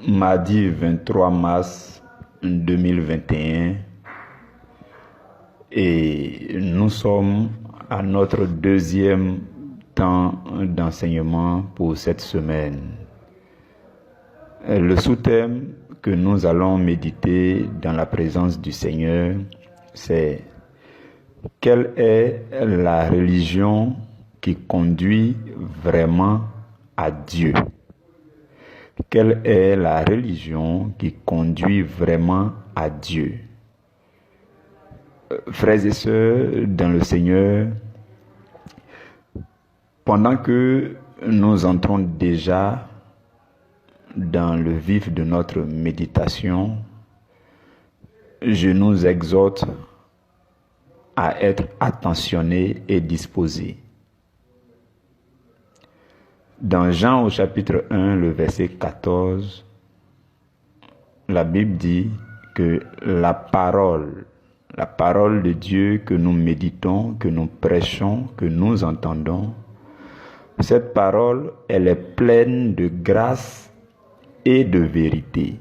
Mardi 23 mars 2021 et nous sommes à notre deuxième temps d'enseignement pour cette semaine. Le sous-thème que nous allons méditer dans la présence du Seigneur, c'est quelle est la religion qui conduit vraiment à Dieu? Quelle est la religion qui conduit vraiment à Dieu? Frères et sœurs dans le Seigneur, pendant que nous entrons déjà dans le vif de notre méditation, je nous exhorte à être attentionnés et disposés. Dans Jean au chapitre 1, le verset 14, la Bible dit que la parole de Dieu que nous méditons, que nous prêchons, que nous entendons, cette parole, elle est pleine de grâce et de vérité.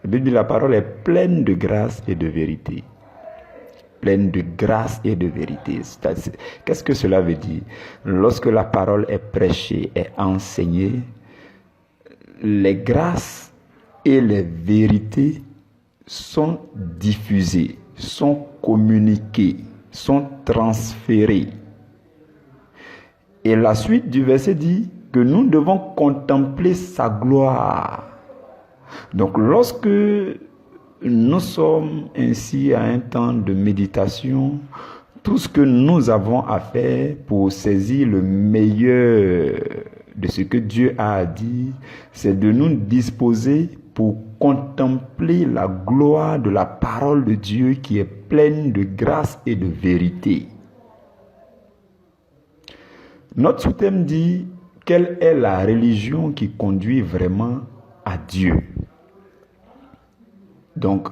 La Bible dit la parole est pleine de grâce et de vérité. Pleine de grâce et de vérité. Qu'est-ce que cela veut dire? Lorsque la parole est prêchée, est enseignée, les grâces et les vérités sont diffusées, sont communiquées, sont transférées. Et la suite du verset dit que nous devons contempler sa gloire. Donc lorsque nous sommes ainsi à un temps de méditation, tout ce que nous avons à faire pour saisir le meilleur de ce que Dieu a à dire, c'est de nous disposer pour contempler la gloire de la parole de Dieu qui est pleine de grâce et de vérité. Notre sous-thème dit, quelle est la religion qui conduit vraiment à Dieu? Donc,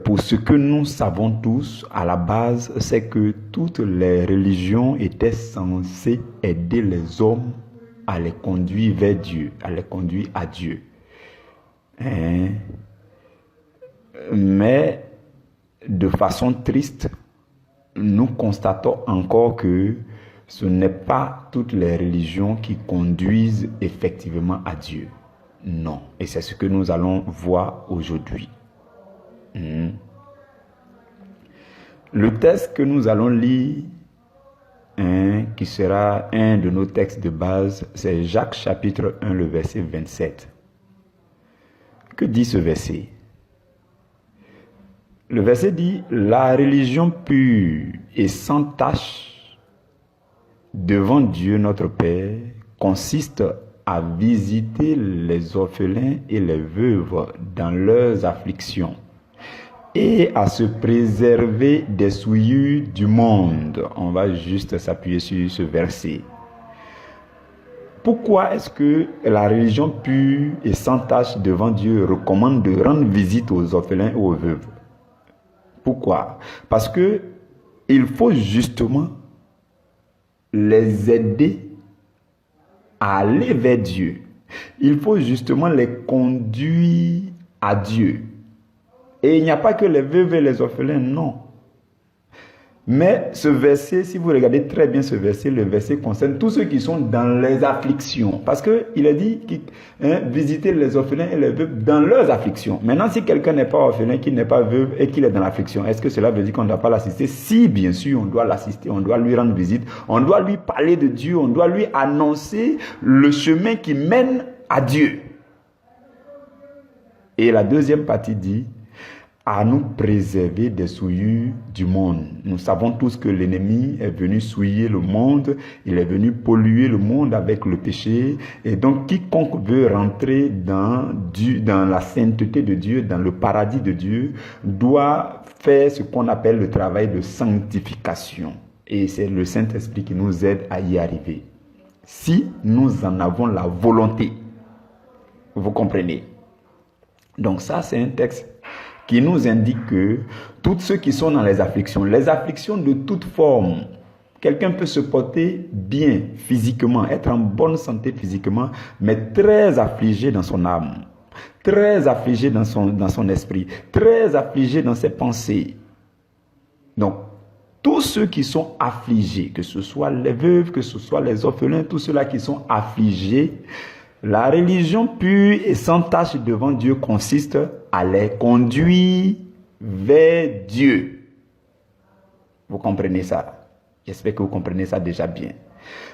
pour ce que nous savons tous, à la base, c'est que toutes les religions étaient censées aider les hommes à les conduire vers Dieu, à les conduire à Dieu. Mais, de façon triste, nous constatons encore que ce n'est pas toutes les religions qui conduisent effectivement à Dieu. Non. Et c'est ce que nous allons voir aujourd'hui. Le texte que nous allons lire, qui sera un de nos textes de base, c'est Jacques chapitre 1, le verset 27. Que dit ce verset? Le verset dit, « La religion pure et sans tache devant Dieu notre Père consiste à visiter les orphelins et les veuves dans leurs afflictions et à se préserver des souillures du monde. » On va juste s'appuyer sur ce verset. Pourquoi est-ce que la religion pure et sans tache devant Dieu recommande de rendre visite aux orphelins et aux veuves? Pourquoi? Parce que il faut justement les aider à aller vers Dieu. Il faut justement les conduire à Dieu. Et il n'y a pas que les veuves et les orphelins, non. Mais ce verset, si vous regardez très bien ce verset, le verset concerne tous ceux qui sont dans les afflictions. Parce qu'il a dit visiter les orphelins et les veuves dans leurs afflictions. Maintenant, si quelqu'un n'est pas orphelin, qu'il n'est pas veuve et qu'il est dans l'affliction, est-ce que cela veut dire qu'on ne doit pas l'assister? Si, bien sûr, on doit l'assister, on doit lui rendre visite, on doit lui parler de Dieu, on doit lui annoncer le chemin qui mène à Dieu. Et la deuxième partie dit, à nous préserver des souillures du monde. Nous savons tous que l'ennemi est venu souiller le monde, il est venu polluer le monde avec le péché, et donc quiconque veut rentrer dans la sainteté de Dieu, dans le paradis de Dieu, doit faire ce qu'on appelle le travail de sanctification. Et c'est le Saint-Esprit qui nous aide à y arriver. Si nous en avons la volonté, vous comprenez? Donc ça, c'est un texte qui nous indique que tous ceux qui sont dans les afflictions de toute forme, Quelqu'un peut se porter bien physiquement, être en bonne santé physiquement, mais très affligé dans son âme, très affligé dans son esprit, très affligé dans ses pensées. Donc, tous ceux qui sont affligés, que ce soit les veuves, que ce soit les orphelins, tous ceux-là qui sont affligés, la religion pure et sans tache devant Dieu consiste à les conduire vers Dieu. Vous comprenez ça? J'espère que vous comprenez ça déjà bien.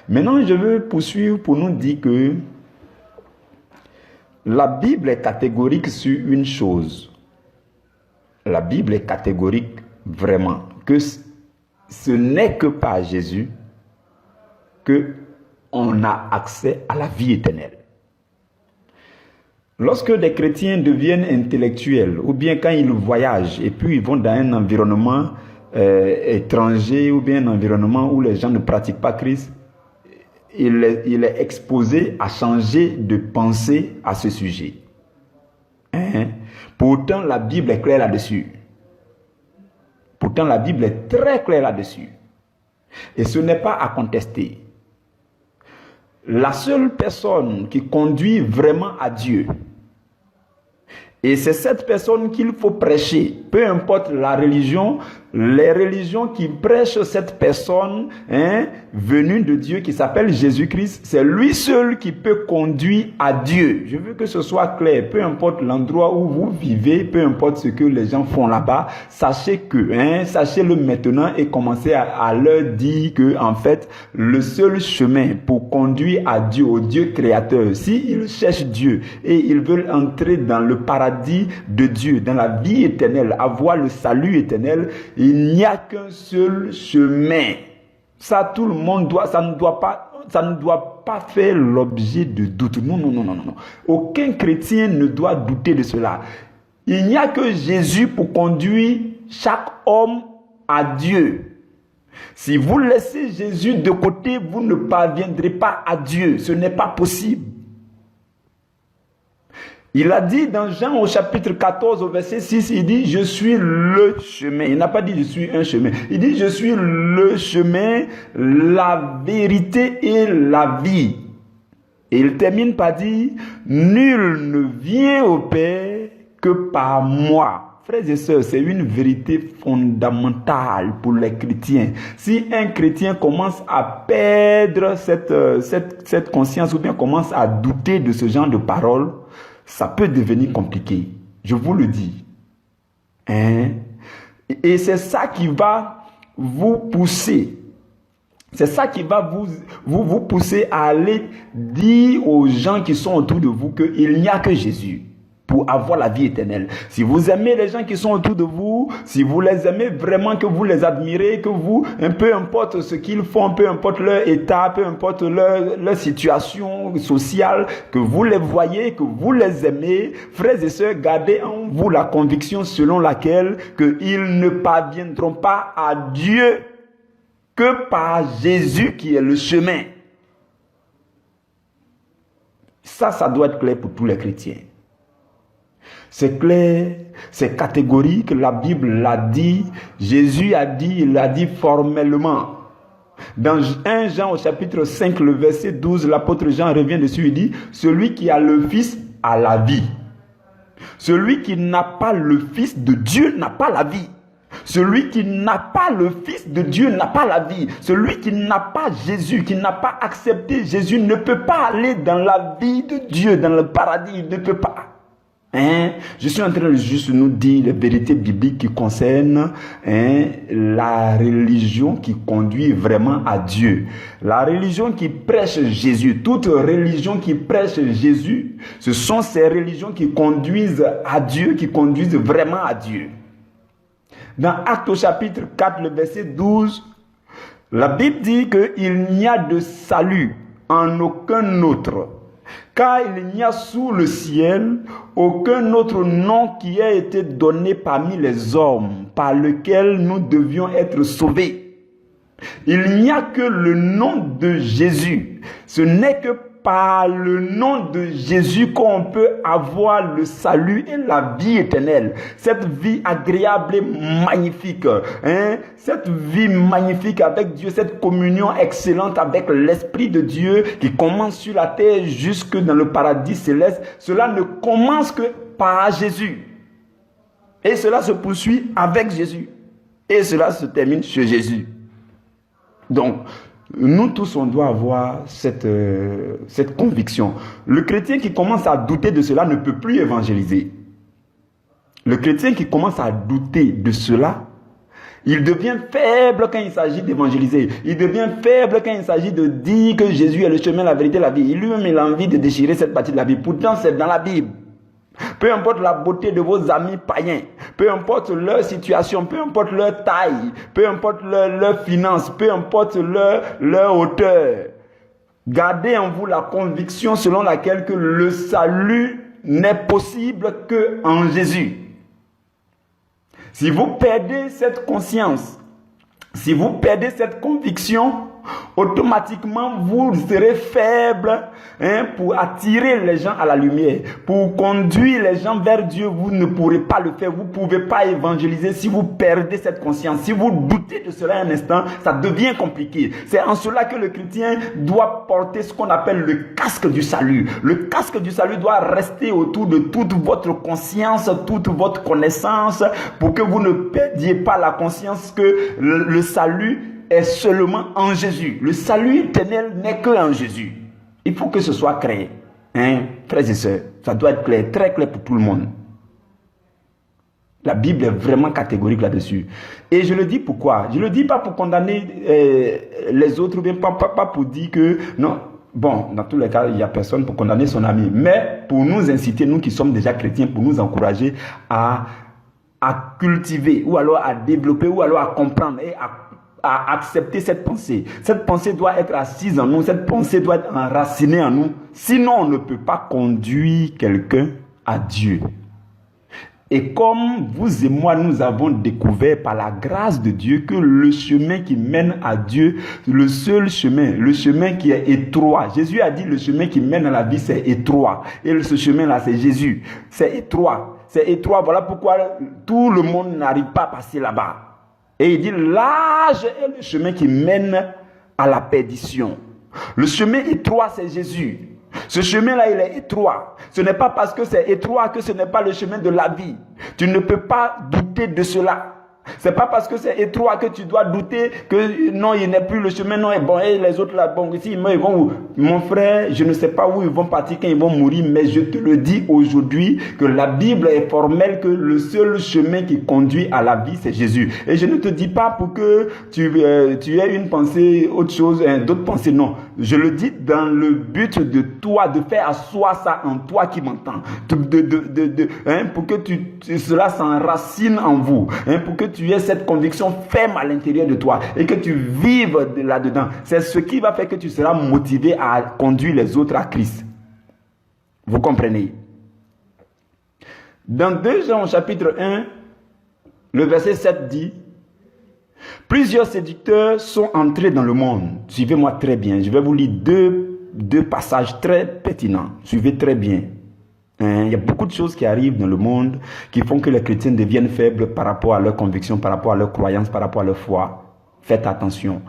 Maintenant, je veux poursuivre pour nous dire que la Bible est catégorique sur une chose. La Bible est catégorique vraiment que ce n'est que par Jésus qu'on a accès à la vie éternelle. Lorsque des chrétiens deviennent intellectuels, ou bien quand ils voyagent et puis ils vont dans un environnement étranger ou bien un environnement où les gens ne pratiquent pas Christ, il est exposé à changer de pensée à ce sujet. Pourtant, la Bible est claire là-dessus. Pourtant, la Bible est très claire là-dessus. Et ce n'est pas à contester. La seule personne qui conduit vraiment à Dieu, et c'est cette personne qu'il faut prêcher, peu importe la religion, les religions qui prêchent cette personne venue de Dieu qui s'appelle Jésus-Christ, c'est lui seul qui peut conduire à Dieu. Je veux que ce soit clair, peu importe l'endroit où vous vivez, peu importe ce que les gens font là-bas, sachez-le maintenant et commencez à leur dire que en fait, le seul chemin pour conduire à Dieu, au Dieu créateur, s'ils cherchent Dieu et ils veulent entrer dans le paradis de Dieu, dans la vie éternelle, avoir le salut éternel, il n'y a qu'un seul chemin. Ça, tout le monde ça ne doit pas faire l'objet de doute. Non. Aucun chrétien ne doit douter de cela. Il n'y a que Jésus pour conduire chaque homme à Dieu. Si vous laissez Jésus de côté, vous ne parviendrez pas à Dieu. Ce n'est pas possible. Il a dit dans Jean au chapitre 14 au verset 6, il dit « Je suis le chemin ». Il n'a pas dit « Je suis un chemin ». Il dit « Je suis le chemin, la vérité et la vie ». Et il termine par dire « Nul ne vient au Père que par moi ». Frères et sœurs, c'est une vérité fondamentale pour les chrétiens. Si un chrétien commence à perdre cette conscience ou bien commence à douter de ce genre de paroles, ça peut devenir compliqué, je vous le dis. Et c'est ça qui va vous pousser. C'est ça qui va vous pousser à aller dire aux gens qui sont autour de vous qu'il n'y a que Jésus pour avoir la vie éternelle. Si vous aimez les gens qui sont autour de vous, si vous les aimez vraiment, que vous les admirez, que vous, peu importe ce qu'ils font, peu importe leur état, peu importe leur situation sociale, que vous les voyez, que vous les aimez, frères et sœurs, gardez en vous la conviction selon laquelle qu'ils ne parviendront pas à Dieu que par Jésus qui est le chemin. Ça doit être clair pour tous les chrétiens. C'est clair, c'est catégorique, la Bible l'a dit, Jésus a dit, il l'a dit formellement. Dans 1 Jean au chapitre 5, le verset 12, l'apôtre Jean revient dessus, il dit, celui qui a le Fils a la vie. Celui qui n'a pas le Fils de Dieu n'a pas la vie. Celui qui n'a pas le Fils de Dieu n'a pas la vie. Celui qui n'a pas Jésus, qui n'a pas accepté Jésus, ne peut pas aller dans la vie de Dieu, dans le paradis, il ne peut pas. Je suis en train de juste nous dire les vérités bibliques qui concernent la religion qui conduit vraiment à Dieu. La religion qui prêche Jésus, toute religion qui prêche Jésus, ce sont ces religions qui conduisent à Dieu, qui conduisent vraiment à Dieu. Dans Actes au chapitre 4, le verset 12, la Bible dit qu'il n'y a de salut en aucun autre. Car il n'y a sous le ciel aucun autre nom qui ait été donné parmi les hommes par lequel nous devions être sauvés. Il n'y a que le nom de Jésus. Ce n'est que par le nom de Jésus qu'on peut avoir le salut et la vie éternelle. Cette vie agréable et magnifique. Cette vie magnifique avec Dieu, cette communion excellente avec l'Esprit de Dieu qui commence sur la terre jusque dans le paradis céleste. Cela ne commence que par Jésus. Et cela se poursuit avec Jésus. Et cela se termine chez Jésus. Donc, nous tous, on doit avoir cette conviction. Le chrétien qui commence à douter de cela ne peut plus évangéliser. Le chrétien qui commence à douter de cela, il devient faible quand il s'agit d'évangéliser. Il devient faible quand il s'agit de dire que Jésus est le chemin, la vérité, la vie. Lui-même, il a envie de déchirer cette partie de la Bible. Pourtant, c'est dans la Bible. Peu importe la beauté de vos amis païens, peu importe leur situation, peu importe leur taille, peu importe leur finance, peu importe leur hauteur, gardez en vous la conviction selon laquelle que le salut n'est possible qu'en Jésus. Si vous perdez cette conscience, si vous perdez cette conviction, automatiquement vous serez faible pour attirer les gens à la lumière, pour conduire les gens vers Dieu. Vous ne pourrez pas le faire, vous ne pouvez pas évangéliser si vous perdez cette conscience. Si vous doutez de cela un instant, ça devient compliqué. C'est en cela que le chrétien doit porter ce qu'on appelle le casque du salut. Le casque du salut doit rester autour de toute votre conscience, toute votre connaissance, pour que vous ne perdiez pas la conscience que le salut est seulement en Jésus. Le salut éternel n'est que en Jésus. Il faut que ce soit clair. Frères et sœurs, ça doit être clair, très clair pour tout le monde. La Bible est vraiment catégorique là-dessus. Et je le dis pourquoi? Je ne le dis pas pour condamner les autres, ou bien pas pour dire que... Non, bon, dans tous les cas, il n'y a personne pour condamner son ami. Mais pour nous inciter, nous qui sommes déjà chrétiens, pour nous encourager à cultiver, ou alors à développer, ou alors à comprendre et à accepter cette pensée. Cette pensée doit être assise en nous, cette pensée doit être enracinée en nous. Sinon, on ne peut pas conduire quelqu'un à Dieu. Et comme vous et moi, nous avons découvert par la grâce de Dieu que le chemin qui mène à Dieu, le seul chemin, le chemin qui est étroit. Jésus a dit le chemin qui mène à la vie, c'est étroit. Et ce chemin-là, c'est Jésus. C'est étroit. C'est étroit. Voilà pourquoi tout le monde n'arrive pas à passer là-bas. Et il dit, large est le chemin qui mène à la perdition. Le chemin étroit, c'est Jésus. Ce chemin-là, il est étroit. Ce n'est pas parce que c'est étroit que ce n'est pas le chemin de la vie. Tu ne peux pas douter de cela. C'est pas parce que c'est étroit que tu dois douter que non, il n'est plus le chemin, non, et bon, et les autres là, bon, ici, ils vont où? Mon frère, je ne sais pas où ils vont partir quand ils vont mourir, mais je te le dis aujourd'hui que la Bible est formelle que le seul chemin qui conduit à la vie, c'est Jésus. Et je ne te dis pas pour que tu aies une pensée, autre chose, d'autres pensées, non. Je le dis dans le but de toi, de faire asseoir ça en toi qui m'entends, pour que cela s'enracine en vous, pour que tu aies cette conviction ferme à l'intérieur de toi et que tu vives là-dedans. C'est ce qui va faire que tu seras motivé à conduire les autres à Christ. Vous comprenez? Dans 2 Jean chapitre 1, le verset 7 dit: plusieurs séducteurs sont entrés dans le monde. Suivez-moi très bien. Je vais vous lire deux passages très pertinents. Suivez très bien. Il y a beaucoup de choses qui arrivent dans le monde qui font que les chrétiens deviennent faibles par rapport à leurs convictions, par rapport à leurs croyances, par rapport à leur foi. Faites attention.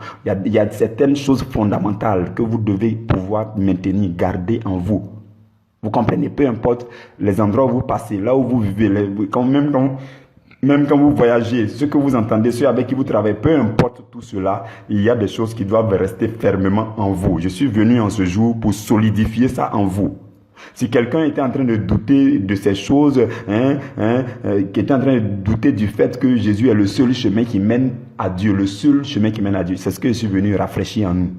Il y a certaines choses fondamentales que vous devez pouvoir maintenir, garder en vous. Vous comprenez? Peu importe les endroits où vous passez, là où vous vivez, même quand vous voyagez, ce que vous entendez, ceux avec qui vous travaillez, peu importe tout cela, il y a des choses qui doivent rester fermement en vous. Je suis venu en ce jour pour solidifier ça en vous. Si quelqu'un était en train de douter de ces choses, qui était en train de douter du fait que Jésus est le seul chemin qui mène à Dieu, le seul chemin qui mène à Dieu, c'est ce que je suis venu rafraîchir en nous.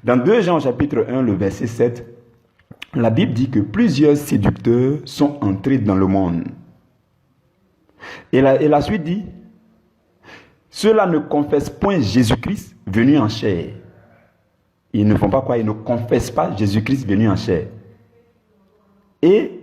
Dans 2 Jean chapitre 1, le verset 7, la Bible dit que plusieurs séducteurs sont entrés dans le monde. Et la suite dit, ceux-là ne confessent point Jésus-Christ venu en chair. Ils ne font pas quoi? Ils ne confessent pas Jésus-Christ venu en chair. Et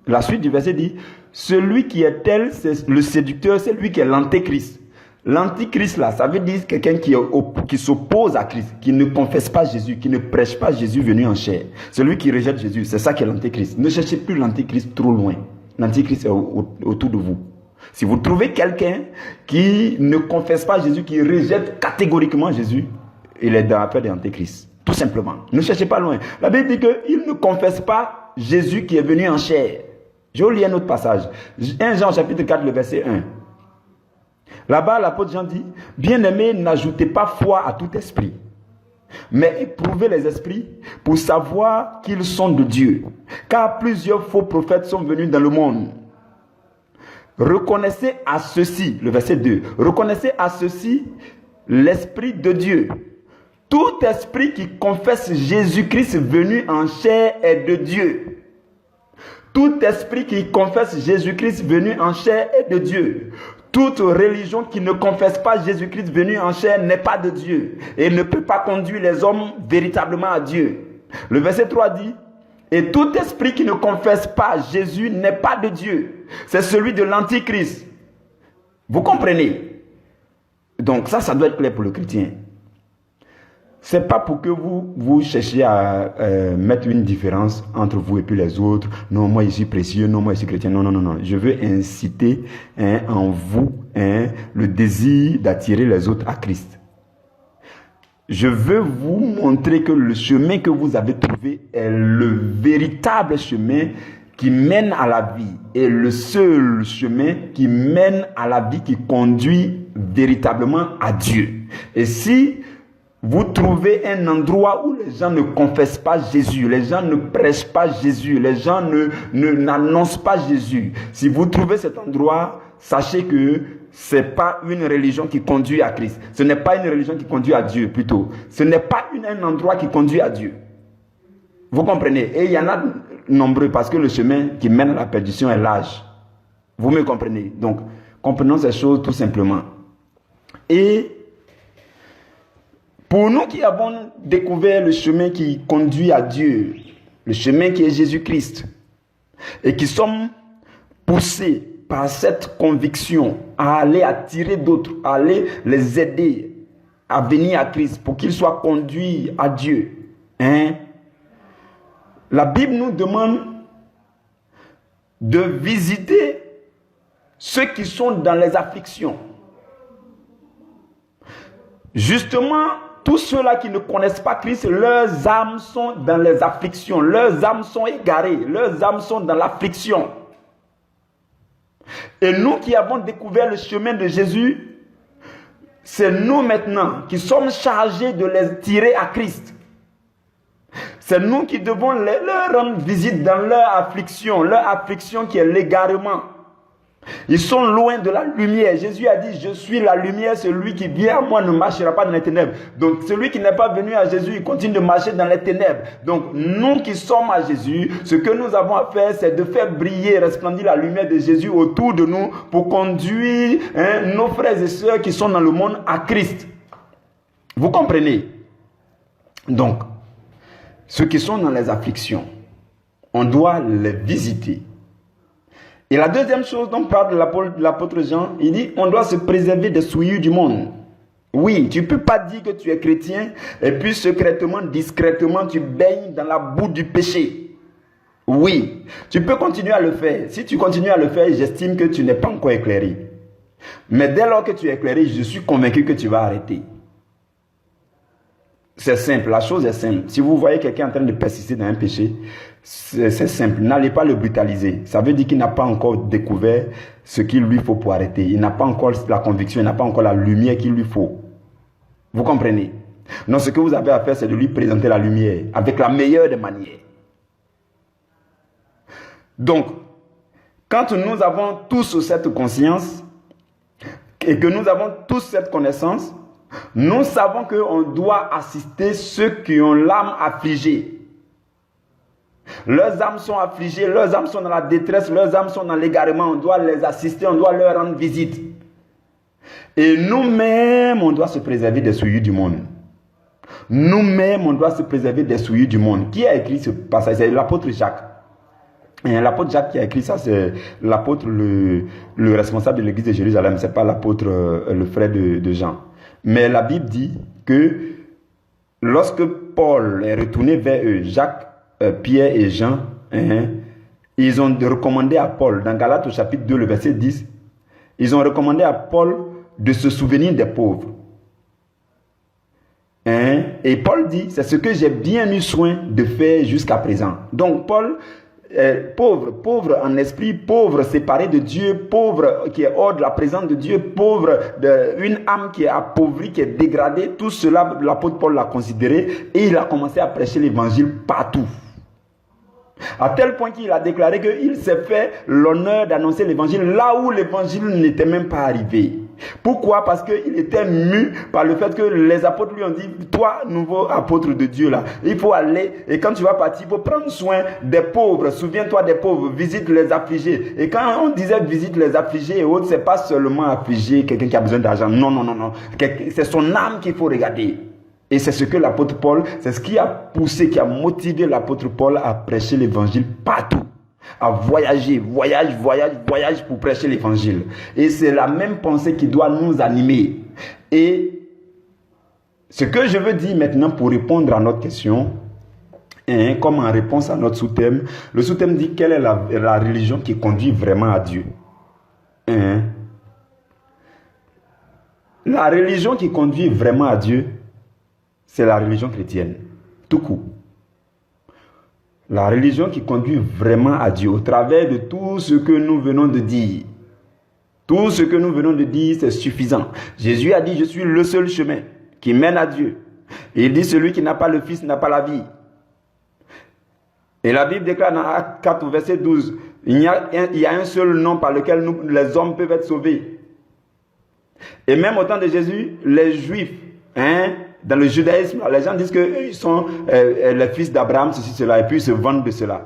la suite du verset dit, celui qui est tel, c'est le séducteur, c'est lui qui est l'antéchrist. L'antichrist là, ça veut dire quelqu'un qui s'oppose à Christ, qui ne confesse pas Jésus, qui ne prêche pas Jésus venu en chair. Celui qui rejette Jésus, c'est ça qui est l'antichrist. Ne cherchez plus l'antichrist trop loin. L'antichrist est autour de vous. Si vous trouvez quelqu'un qui ne confesse pas Jésus, qui rejette catégoriquement Jésus, il est dans l'affaire de l'antichrist. Tout simplement. Ne cherchez pas loin. La Bible dit qu'il ne confesse pas Jésus qui est venu en chair. Je vais lire un autre passage. 1 Jean chapitre 4, le verset 1. Là-bas, l'apôtre Jean dit, « Bien-aimés, n'ajoutez pas foi à tout esprit, mais éprouvez les esprits pour savoir qu'ils sont de Dieu. Car plusieurs faux prophètes sont venus dans le monde. Reconnaissez à ceci, le verset 2, reconnaissez à ceci l'Esprit de Dieu. Tout esprit qui confesse Jésus-Christ venu en chair est de Dieu. » Tout esprit qui confesse Jésus-Christ venu en chair est de Dieu. Toute religion qui ne confesse pas Jésus-Christ venu en chair n'est pas de Dieu et ne peut pas conduire les hommes véritablement à Dieu. Le verset 3 dit, « Et tout esprit qui ne confesse pas Jésus n'est pas de Dieu. C'est celui de l'Antichrist. » Vous comprenez? Donc ça doit être clair pour le chrétien. Ce n'est pas pour que vous cherchiez à mettre une différence entre vous et puis les autres. Non, moi je suis précieux, non, moi je suis chrétien. Non, non, non, non. Je veux inciter en vous le désir d'attirer les autres à Christ. Je veux vous montrer que le chemin que vous avez trouvé est le véritable chemin qui mène à la vie. Et le seul chemin qui mène à la vie, qui conduit véritablement à Dieu. Et si vous trouvez un endroit où les gens ne confessent pas Jésus, les gens ne prêchent pas Jésus, les gens n'annoncent pas Jésus. Si vous trouvez cet endroit, sachez que ce n'est pas une religion qui conduit à Christ. Ce n'est pas une religion qui conduit à Dieu, plutôt. Ce n'est pas un endroit qui conduit à Dieu. Vous comprenez? Et il y en a nombreux parce que le chemin qui mène à la perdition est large. Vous me comprenez? Donc, comprenons ces choses tout simplement. Et pour nous qui avons découvert le chemin qui conduit à Dieu, le chemin qui est Jésus-Christ, et qui sommes poussés par cette conviction à aller attirer d'autres, à aller les aider à venir à Christ pour qu'ils soient conduits à Dieu. La Bible nous demande de visiter ceux qui sont dans les afflictions. Justement, tous ceux-là qui ne connaissent pas Christ, leurs âmes sont dans les afflictions, leurs âmes sont égarées, leurs âmes sont dans l'affliction. Et nous qui avons découvert le chemin de Jésus, c'est nous maintenant qui sommes chargés de les tirer à Christ. C'est nous qui devons leur rendre visite dans leur affliction qui est l'égarement. Ils sont loin de la lumière. Jésus a dit, je suis la lumière, celui qui vient à moi ne marchera pas dans les ténèbres. Donc celui qui n'est pas venu à Jésus, il continue de marcher dans les ténèbres. Donc nous qui sommes à Jésus, ce que nous avons à faire, c'est de faire briller, resplendir la lumière de Jésus autour de nous pour conduire nos frères et sœurs qui sont dans le monde à Christ. Vous comprenez? Donc, ceux qui sont dans les afflictions, on doit les visiter. Et la deuxième chose dont parle l'apôtre Jean, il dit, on doit se préserver des souillures du monde. Oui, tu ne peux pas dire que tu es chrétien et puis secrètement, discrètement, tu baignes dans la boue du péché. Oui, tu peux continuer à le faire. Si tu continues à le faire, j'estime que tu n'es pas encore éclairé. Mais dès lors que tu es éclairé, je suis convaincu que tu vas arrêter. C'est simple, la chose est simple. Si vous voyez quelqu'un en train de persister dans un péché, c'est simple. N'allez pas le brutaliser. Ça veut dire qu'il n'a pas encore découvert ce qu'il lui faut pour arrêter. Il n'a pas encore la conviction, il n'a pas encore la lumière qu'il lui faut. Vous comprenez? Donc ce que vous avez à faire, c'est de lui présenter la lumière avec la meilleure des manières. Donc, quand nous avons tous cette conscience et que nous avons tous cette connaissance, nous savons qu'on doit assister ceux qui ont l'âme affligée. Leurs âmes sont affligées, leurs âmes sont dans la détresse, leurs âmes sont dans l'égarement. On doit les assister, on doit leur rendre visite. Et nous-mêmes, on doit se préserver des souillures du monde. Nous-mêmes, on doit se préserver des souillures du monde. Qui a écrit ce passage? C'est l'apôtre Jacques. L'apôtre Jacques qui a écrit ça, c'est l'apôtre, le responsable de l'église de Jérusalem, c'est pas l'apôtre, le frère de Jean. Mais la Bible dit que lorsque Paul est retourné vers eux, Jacques, Pierre et Jean, ils ont recommandé à Paul, dans Galates au chapitre 2, le verset 10, ils ont recommandé à Paul de se souvenir des pauvres. Et Paul dit, c'est ce que j'ai bien eu soin de faire jusqu'à présent. Donc Paul, pauvre en esprit, pauvre séparé de Dieu, pauvre qui est hors de la présence de Dieu, pauvre une âme qui est appauvrie, qui est dégradée, tout cela, l'apôtre Paul l'a considéré et il a commencé à prêcher l'évangile partout. À tel point qu'il a déclaré qu'il s'est fait l'honneur d'annoncer l'évangile là où l'évangile n'était même pas arrivé. Pourquoi? Parce qu'il était mu par le fait que les apôtres lui ont dit, toi, nouveau apôtre de Dieu là, il faut aller, et quand tu vas partir, il faut prendre soin des pauvres, souviens-toi des pauvres, visite les affligés. Et quand on disait visite les affligés et autres, c'est pas seulement affliger quelqu'un qui a besoin d'argent, non, c'est son âme qu'il faut regarder. Et c'est ce que l'apôtre Paul, c'est ce qui a poussé, qui a motivé l'apôtre Paul à prêcher l'évangile partout. À voyager, voyage pour prêcher l'évangile. Et c'est la même pensée qui doit nous animer. Et ce que je veux dire maintenant pour répondre à notre question, comme en réponse à notre sous-thème, le sous-thème dit quelle est la religion qui conduit vraiment à Dieu. La religion qui conduit vraiment à Dieu, c'est la religion chrétienne, tout court. La religion qui conduit vraiment à Dieu, au travers de tout ce que nous venons de dire. Tout ce que nous venons de dire, c'est suffisant. Jésus a dit, je suis le seul chemin qui mène à Dieu. Et il dit, celui qui n'a pas le Fils n'a pas la vie. Et la Bible déclare dans Actes 4, verset 12, il y a un seul nom par lequel les hommes peuvent être sauvés. Et même au temps de Jésus, les Juifs, dans le judaïsme, les gens disent qu'ils sont les fils d'Abraham, ceci, cela, et puis ils se vendent de cela.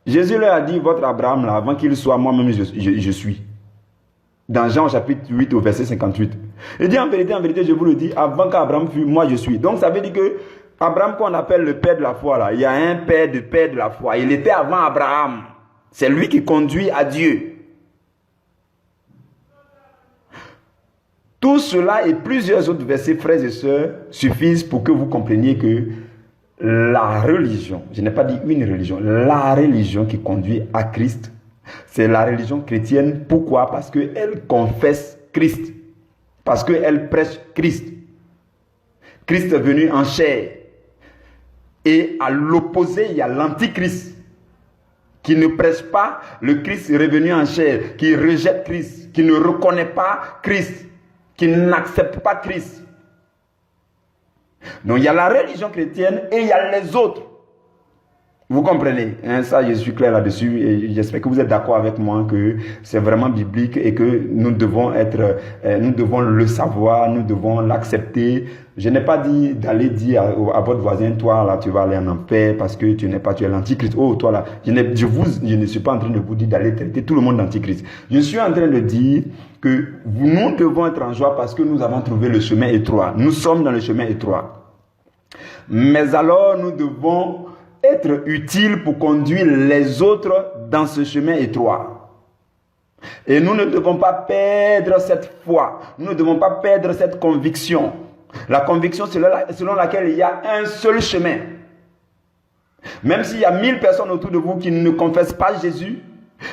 Jésus leur a dit, votre Abraham, là, avant qu'il soit, moi-même, je suis. Dans Jean chapitre 8 au verset 58. Il dit, en vérité, je vous le dis, avant qu'Abraham fût, moi je suis. Donc ça veut dire que Abraham, qu'on appelle le père de la foi, là, il y a un père de la foi. Il était avant Abraham. C'est lui qui conduit à Dieu. Tout cela et plusieurs autres versets, frères et sœurs, suffisent pour que vous compreniez que la religion, je n'ai pas dit une religion, la religion qui conduit à Christ, c'est la religion chrétienne. Pourquoi? Parce qu'elle confesse Christ. Parce qu'elle prêche Christ. Christ est venu en chair. Et à l'opposé, il y a l'antichrist qui ne prêche pas le Christ revenu en chair, qui rejette Christ, qui ne reconnaît pas Christ, qui n'acceptent pas Christ. Donc il y a la religion chrétienne et il y a les autres. Vous comprenez, ça je suis clair là-dessus et j'espère que vous êtes d'accord avec moi que c'est vraiment biblique et que nous devons le savoir, nous devons l'accepter. Je n'ai pas dit d'aller dire à votre voisin, toi là tu vas aller en enfer parce que tu es l'antichrist. Oh toi là, je ne suis pas en train de vous dire d'aller traiter tout le monde d'antichrist. Je suis en train de dire que nous devons être en joie parce que nous avons trouvé le chemin étroit. Nous sommes dans le chemin étroit. Mais alors nous devons être utile pour conduire les autres dans ce chemin étroit. Et nous ne devons pas perdre cette foi. Nous ne devons pas perdre cette conviction. La conviction selon laquelle il y a un seul chemin. Même s'il y a 1000 personnes autour de vous qui ne confessent pas Jésus,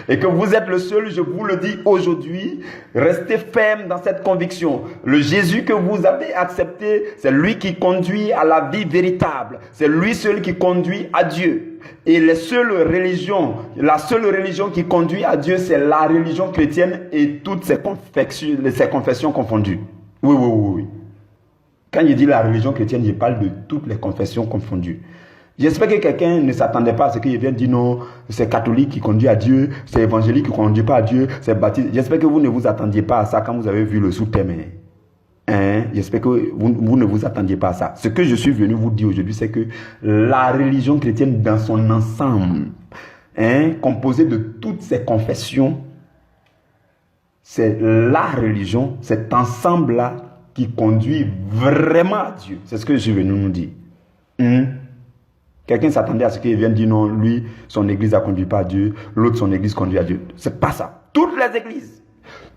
et que vous êtes le seul, je vous le dis aujourd'hui, restez ferme dans cette conviction. Le Jésus que vous avez accepté, c'est lui qui conduit à la vie véritable. C'est lui seul qui conduit à Dieu. Et la seule religion qui conduit à Dieu, c'est la religion chrétienne et toutes ses confessions confondues. Oui. Quand je dis la religion chrétienne, je parle de toutes les confessions confondues. J'espère que quelqu'un ne s'attendait pas à ce qu'il vient dire non, c'est catholique qui conduit à Dieu, c'est évangélique qui ne conduit pas à Dieu, c'est baptiste. J'espère que vous ne vous attendiez pas à ça quand vous avez vu le sous-thème. J'espère que vous ne vous attendiez pas à ça. Ce que je suis venu vous dire aujourd'hui, c'est que la religion chrétienne dans son ensemble, composée de toutes ces confessions, c'est la religion, cet ensemble-là qui conduit vraiment à Dieu. C'est ce que je suis venu nous dire. Quelqu'un s'attendait à ce qu'il vienne dire non, lui, son église ne conduit pas à Dieu, l'autre, son église conduit à Dieu. C'est pas ça. Toutes les églises,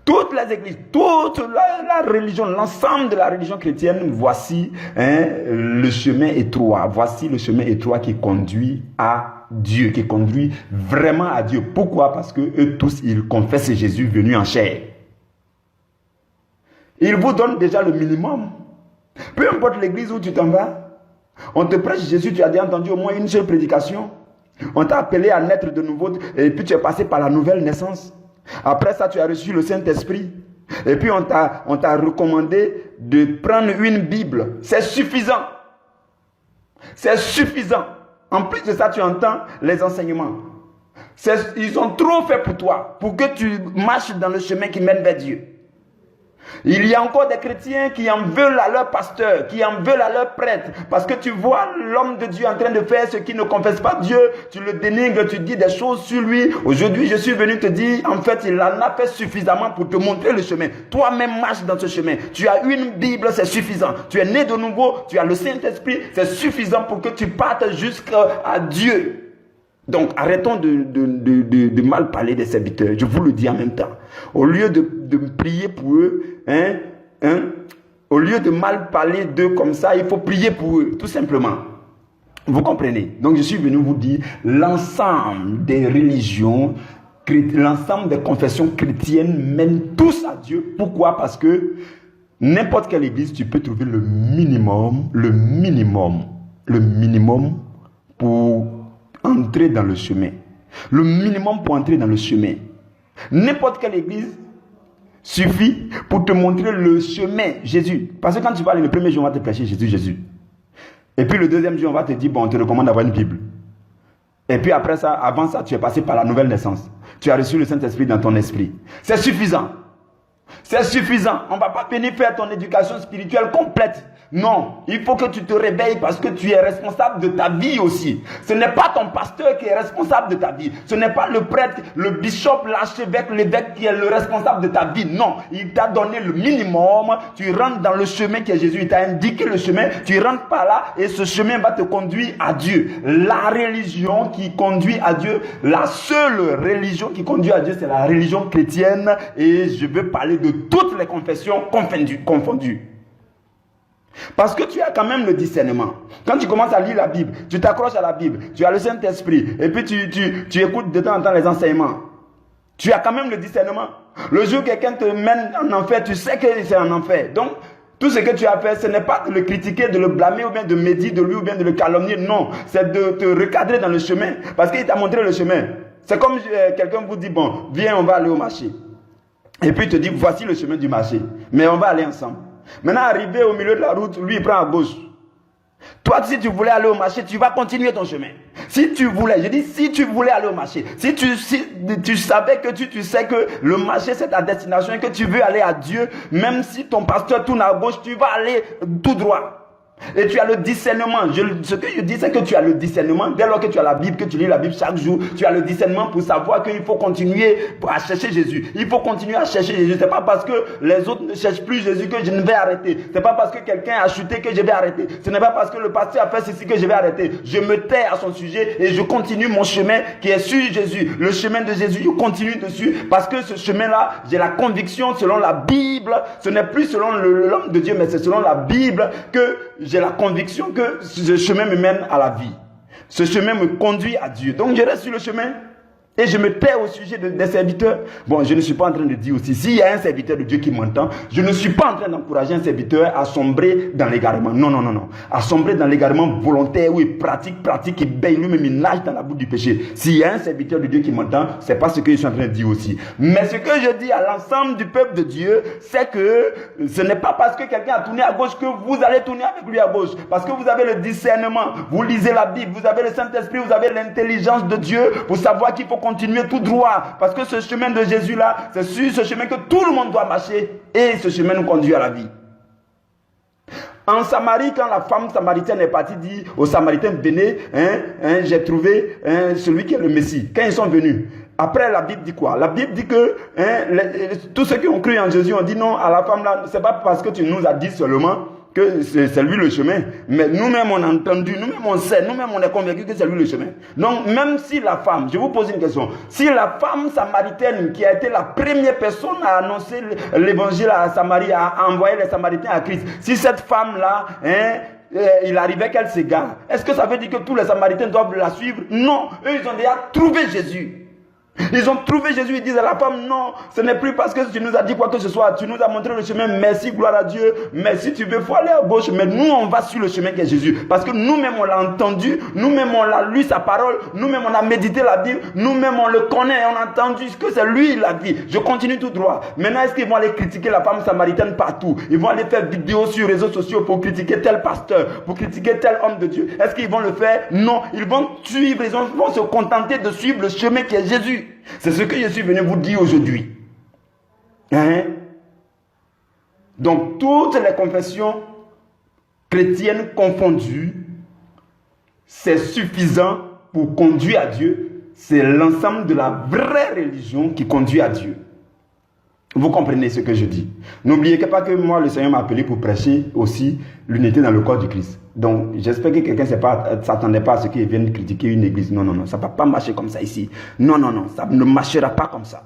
toute la religion, l'ensemble de la religion chrétienne, voici le chemin étroit. Voici le chemin étroit qui conduit à Dieu, qui conduit vraiment à Dieu. Pourquoi? Parce que eux tous, ils confessent Jésus venu en chair. Il vous donne déjà le minimum. Peu importe l'église où tu t'en vas, on te prêche Jésus, tu as déjà entendu au moins une seule prédication. On t'a appelé à naître de nouveau et puis tu es passé par la nouvelle naissance. Après ça, tu as reçu le Saint-Esprit. Et puis on t'a recommandé de prendre une Bible. C'est suffisant. C'est suffisant. En plus de ça, tu entends les enseignements. Ils ont trop fait pour toi, pour que tu marches dans le chemin qui mène vers Dieu. Il y a encore des chrétiens qui en veulent à leur pasteur, qui en veulent à leur prêtre, parce que tu vois l'homme de Dieu en train de faire ce qui ne confesse pas Dieu, tu le dénigres, tu dis des choses sur lui. Aujourd'hui, je suis venu te dire, en fait, il en a fait suffisamment pour te montrer le chemin. Toi-même marche dans ce chemin. Tu as une Bible, c'est suffisant. Tu es né de nouveau, tu as le Saint-Esprit, c'est suffisant pour que tu partes jusqu'à Dieu. Donc, arrêtons de mal parler des serviteurs. Je vous le dis en même temps. Au lieu de prier pour eux, au lieu de mal parler d'eux comme ça, il faut prier pour eux, tout simplement. Vous comprenez? Donc, je suis venu vous dire, l'ensemble des religions, l'ensemble des confessions chrétiennes mènent tous à Dieu. Pourquoi? Parce que n'importe quelle église, tu peux trouver le minimum pour entrer dans le chemin. Le minimum pour entrer dans le chemin. N'importe quelle église suffit pour te montrer le chemin, Jésus. Parce que quand tu vas aller le premier jour, on va te prêcher Jésus. Et puis le deuxième jour, on va te dire, bon, on te recommande d'avoir une Bible. Et puis après ça, avant ça, tu es passé par la nouvelle naissance. Tu as reçu le Saint-Esprit dans ton esprit. C'est suffisant. C'est suffisant. On ne va pas venir faire ton éducation spirituelle complète. Non, il faut que tu te réveilles parce que tu es responsable de ta vie aussi. Ce n'est pas ton pasteur qui est responsable de ta vie. Ce n'est pas le prêtre, le bishop, l'archevêque, l'évêque qui est le responsable de ta vie. Non, il t'a donné le minimum. Tu rentres dans le chemin que Jésus il t'a indiqué le chemin. Tu rentres par là et ce chemin va te conduire à Dieu. La religion qui conduit à Dieu, la seule religion qui conduit à Dieu, c'est la religion chrétienne. Et je veux parler de toutes les confessions confondues. Parce que tu as quand même le discernement. Quand tu commences à lire la Bible, tu t'accroches à la Bible, tu as le Saint-Esprit, et puis tu écoutes de temps en temps les enseignements. Tu as quand même le discernement. Le jour où quelqu'un te mène en enfer, tu sais que c'est en enfer. Donc, tout ce que tu as fait, ce n'est pas de le critiquer, de le blâmer, ou bien de médire de lui, ou bien de le calomnier. Non, c'est de te recadrer dans le chemin. Parce qu'il t'a montré le chemin. C'est comme quelqu'un vous dit, bon, viens, on va aller au marché. Et puis il te dit, voici le chemin du marché. Mais on va aller ensemble. Maintenant, arrivé au milieu de la route, lui, il prend à gauche. Toi, si tu voulais aller au marché, tu vas continuer ton chemin. Si tu voulais, je dis si tu voulais aller au marché, si tu savais que tu sais que le marché c'est ta destination et que tu veux aller à Dieu, même si ton pasteur tourne à gauche, tu vas aller tout droit. Et tu as le discernement. Ce que je dis, c'est que tu as le discernement. Dès lors que tu as la Bible, que tu lis la Bible chaque jour, tu as le discernement pour savoir qu'il faut continuer à chercher Jésus. Il faut continuer à chercher Jésus. C'est pas parce que les autres ne cherchent plus Jésus que je ne vais arrêter. C'est pas parce que quelqu'un a chuté que je vais arrêter. Ce n'est pas parce que le pasteur a fait ceci que je vais arrêter. Je me tais à son sujet et je continue mon chemin qui est sur Jésus. Le chemin de Jésus, je continue dessus parce que ce chemin-là, j'ai la conviction selon la Bible. Ce n'est plus selon l'homme de Dieu, mais c'est selon la Bible que j'ai la conviction que ce chemin me mène à la vie. Ce chemin me conduit à Dieu. Donc je reste sur le chemin et je me tais au sujet des serviteurs. Bon, je ne suis pas en train de dire aussi, s'il y a un serviteur de Dieu qui m'entend, je ne suis pas en train d'encourager un serviteur à sombrer dans l'égarement. Non. À sombrer dans l'égarement volontaire où il pratique, il baigne lui-même, il nage dans la boue du péché. S'il y a un serviteur de Dieu qui m'entend, c'est pas ce que je suis en train de dire aussi. Mais ce que je dis à l'ensemble du peuple de Dieu, c'est que ce n'est pas parce que quelqu'un a tourné à gauche que vous allez tourner avec lui à gauche. Parce que vous avez le discernement, vous lisez la Bible, vous avez le Saint-Esprit, vous avez l'intelligence de Dieu pour savoir qu'il faut continuer tout droit. Parce que ce chemin de Jésus-là, c'est sur ce chemin que tout le monde doit marcher. Et ce chemin nous conduit à la vie. En Samarie, quand la femme samaritaine est partie dire aux Samaritains, venez, j'ai trouvé celui qui est le Messie. Quand ils sont venus, après la Bible dit quoi? La Bible dit que tous ceux qui ont cru en Jésus ont dit non à la femme là, c'est pas parce que tu nous as dit seulement que c'est lui le chemin. Mais nous-mêmes, on a entendu, nous-mêmes, on sait, nous-mêmes, on est convaincus que c'est lui le chemin. Donc, même si la femme, je vous pose une question, si la femme samaritaine qui a été la première personne à annoncer l'évangile à Samarie, à envoyer les Samaritains à Christ, si cette femme-là, il arrivait qu'elle s'égare, est-ce que ça veut dire que tous les Samaritains doivent la suivre? Non, eux, ils ont déjà trouvé Jésus. Ils ont trouvé Jésus, ils disent à la femme, non, ce n'est plus parce que tu nous as dit quoi que ce soit, tu nous as montré le chemin, merci, gloire à Dieu, mais si tu veux, il faut aller à gauche, mais nous, on va sur le chemin qui est Jésus, parce que nous-mêmes, on l'a entendu, nous-mêmes, on l'a lu sa parole, nous-mêmes, on a médité la Bible, nous-mêmes, on le connaît, on a entendu ce que c'est lui, il a dit. Je continue tout droit. Maintenant, est-ce qu'ils vont aller critiquer la femme samaritaine partout? Ils vont aller faire vidéo sur les réseaux sociaux pour critiquer tel pasteur, pour critiquer tel homme de Dieu. Est-ce qu'ils vont le faire? Non, ils vont suivre, ils vont se contenter de suivre le chemin qui est Jésus. C'est ce que je suis venu vous dire aujourd'hui. Donc, toutes les confessions chrétiennes confondues, c'est suffisant pour conduire à Dieu. C'est l'ensemble de la vraie religion qui conduit à Dieu. Vous comprenez ce que je dis? N'oubliez pas que moi, le Seigneur m'a appelé pour prêcher aussi l'unité dans le corps du Christ. Donc, j'espère que quelqu'un ne s'attendait pas à ce qu'il vienne critiquer une église. Non, non, non, ça ne va pas marcher comme ça ici. Non, non, non, ça ne marchera pas comme ça.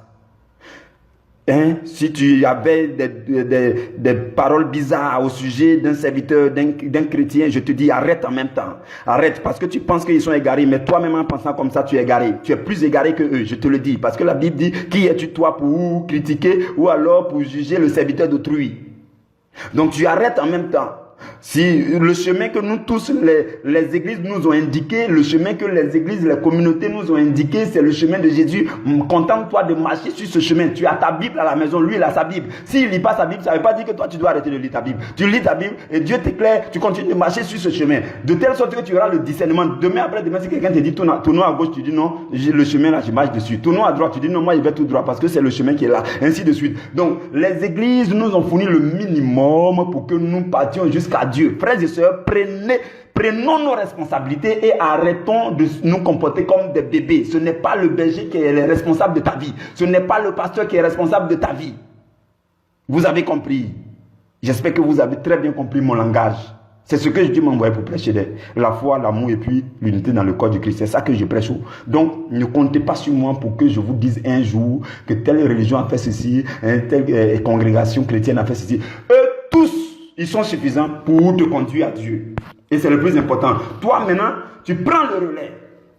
Si tu avais des paroles bizarres au sujet d'un serviteur, d'un chrétien, je te dis arrête en même temps. Arrête parce que tu penses qu'ils sont égarés, mais toi-même en pensant comme ça, tu es égaré. Tu es plus égaré que eux, je te le dis. Parce que la Bible dit, qui es-tu toi pour critiquer ou alors pour juger le serviteur d'autrui? Donc tu arrêtes en même temps. Si le chemin que nous tous, les églises nous ont indiqué, le chemin que les églises, les communautés nous ont indiqué, c'est le chemin de Jésus. Contente-toi de marcher sur ce chemin. Tu as ta Bible à la maison, lui il a sa Bible. S'il ne lit pas sa Bible, ça ne veut pas dire que toi tu dois arrêter de lire ta Bible. Tu lis ta Bible et Dieu t'éclaire, tu continues de marcher sur ce chemin. De telle sorte que tu auras le discernement. Demain après demain, si quelqu'un te dit tournons à gauche, tu dis non, le chemin là je marche dessus. Tournons à droite, tu dis non, moi je vais tout droit parce que c'est le chemin qui est là. Ainsi de suite. Donc les églises nous ont fourni le minimum pour que nous partions jusqu'à Dieu. Frères et sœurs, prenons nos responsabilités et arrêtons de nous comporter comme des bébés. Ce n'est pas le berger qui est responsable de ta vie. Ce n'est pas le pasteur qui est responsable de ta vie. Vous avez compris. J'espère que vous avez très bien compris mon langage. C'est ce que je dis m'envoyer pour prêcher la foi, l'amour et puis l'unité dans le corps du Christ. C'est ça que je prêche. Donc, ne comptez pas sur moi pour que je vous dise un jour que telle religion a fait ceci, telle congrégation chrétienne a fait ceci. Eux tous, ils sont suffisants pour te conduire à Dieu. Et c'est le plus important. Toi maintenant, tu prends le relais.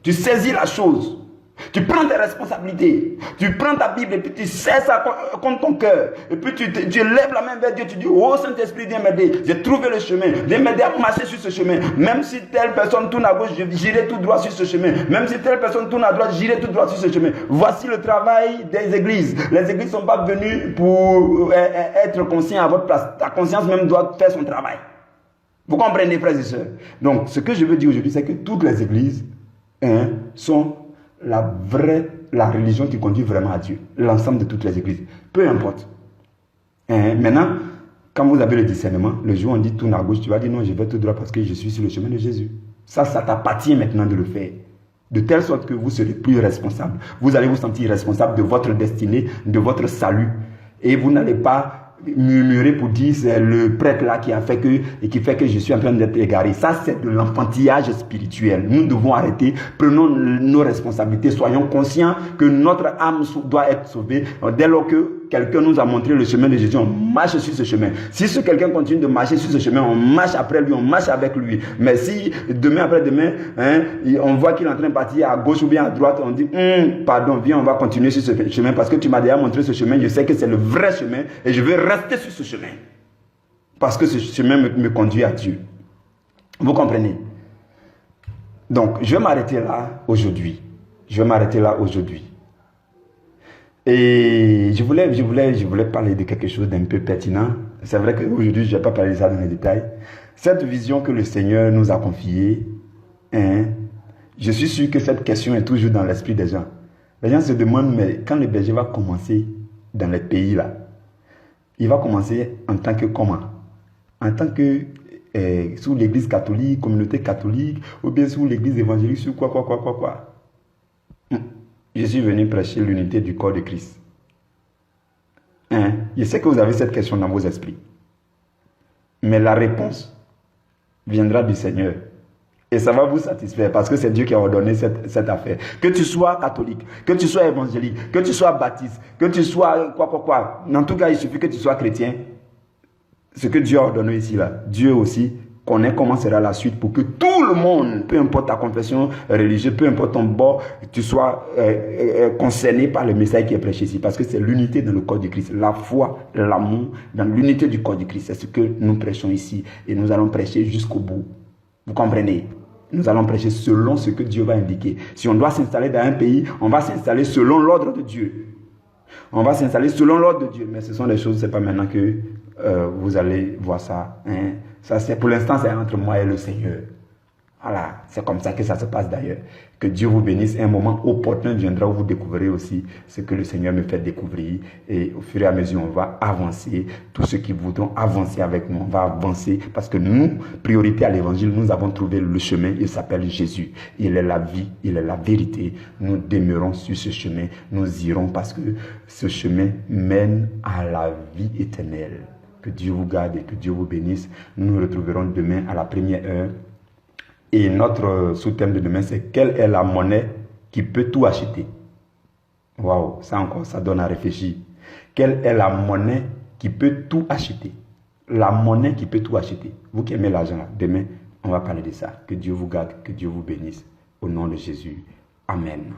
Tu saisis la chose. Tu prends tes responsabilités. Tu prends ta Bible et puis tu sais ça contre ton cœur. Et puis tu lèves la main vers Dieu. Tu dis, oh Saint-Esprit, viens m'aider. J'ai trouvé le chemin. Viens m'aider à marcher sur ce chemin. Même si telle personne tourne à gauche, j'irai tout droit sur ce chemin. Même si telle personne tourne à droite, j'irai tout droit sur ce chemin. Voici le travail des églises. Les églises ne sont pas venues pour être conscients à votre place. Ta conscience même doit faire son travail. Vous comprenez, frères et sœurs? Donc, ce que je veux dire aujourd'hui, c'est que toutes les églises sont la religion qui conduit vraiment à Dieu. L'ensemble de toutes les églises. Peu importe. Maintenant, quand vous avez le discernement, le jour où on dit tourne à gauche, tu vas dire non, je vais tout droit parce que je suis sur le chemin de Jésus. Ça t'appartient maintenant de le faire. De telle sorte que vous serez plus responsable. Vous allez vous sentir responsable de votre destinée, de votre salut. Et vous n'allez pas murmurer pour dire c'est le prêtre là qui a fait que et qui fait que je suis en train d'être égaré. Ça c'est de l'enfantillage spirituel. Nous devons arrêter, prenons nos responsabilités, soyons conscients que notre âme doit être sauvée. Dès lors que quelqu'un nous a montré le chemin de Jésus, on marche sur ce chemin. Si ce quelqu'un continue de marcher sur ce chemin, on marche après lui, on marche avec lui. Mais si demain après demain, on voit qu'il est en train de partir à gauche ou bien à droite, on dit pardon, viens, on va continuer sur ce chemin parce que tu m'as déjà montré ce chemin, je sais que c'est le vrai chemin et je vais rester sur ce chemin. Parce que ce chemin me conduit à Dieu. Vous comprenez? Donc, je vais m'arrêter là aujourd'hui. Et je voulais parler de quelque chose d'un peu pertinent. C'est vrai qu'aujourd'hui, je ne vais pas parler de ça dans les détails. Cette vision que le Seigneur nous a confiée, je suis sûr que cette question est toujours dans l'esprit des gens. Les gens se demandent, mais quand le berger va commencer dans les pays là, il va commencer en tant que comment? En tant que sous l'église catholique, communauté catholique, ou bien sous l'église évangélique, sous quoi. Je suis venu prêcher l'unité du corps de Christ. Je sais que vous avez cette question dans vos esprits. Mais la réponse viendra du Seigneur. Et ça va vous satisfaire parce que c'est Dieu qui a ordonné cette affaire. Que tu sois catholique, que tu sois évangélique, que tu sois baptiste, que tu sois quoi. En tout cas, il suffit que tu sois chrétien. Ce que Dieu a ordonné ici, là, Dieu aussi connaît comment sera la suite pour que tout le monde, peu importe ta confession religieuse, peu importe ton bord, tu sois concerné par le message qui est prêché ici. Parce que c'est l'unité dans le corps du Christ. La foi, l'amour, dans l'unité du corps du Christ. C'est ce que nous prêchons ici. Et nous allons prêcher jusqu'au bout. Vous comprenez? Nous allons prêcher selon ce que Dieu va indiquer. Si on doit s'installer dans un pays, on va s'installer selon l'ordre de Dieu. On va s'installer selon l'ordre de Dieu. Mais ce sont des choses, ce n'est pas maintenant que vous allez voir ça. Hein. Ça c'est, pour l'instant, c'est entre moi et le Seigneur. Voilà, c'est comme ça que ça se passe d'ailleurs. Que Dieu vous bénisse. Un moment opportun viendra où vous découvrirez aussi ce que le Seigneur me fait découvrir. Et au fur et à mesure, on va avancer. Tous ceux qui voudront avancer avec nous, on va avancer. Parce que nous, priorité à l'évangile, nous avons trouvé le chemin. Il s'appelle Jésus. Il est la vie, il est la vérité. Nous demeurons sur ce chemin. Nous irons parce que ce chemin mène à la vie éternelle. Que Dieu vous garde et que Dieu vous bénisse. Nous nous retrouverons demain à la première heure. Et notre sous-thème de demain, c'est quelle est la monnaie qui peut tout acheter? Waouh, ça encore, ça donne à réfléchir. Quelle est la monnaie qui peut tout acheter? La monnaie qui peut tout acheter. Vous qui aimez l'argent, demain, on va parler de ça. Que Dieu vous garde, que Dieu vous bénisse. Au nom de Jésus. Amen.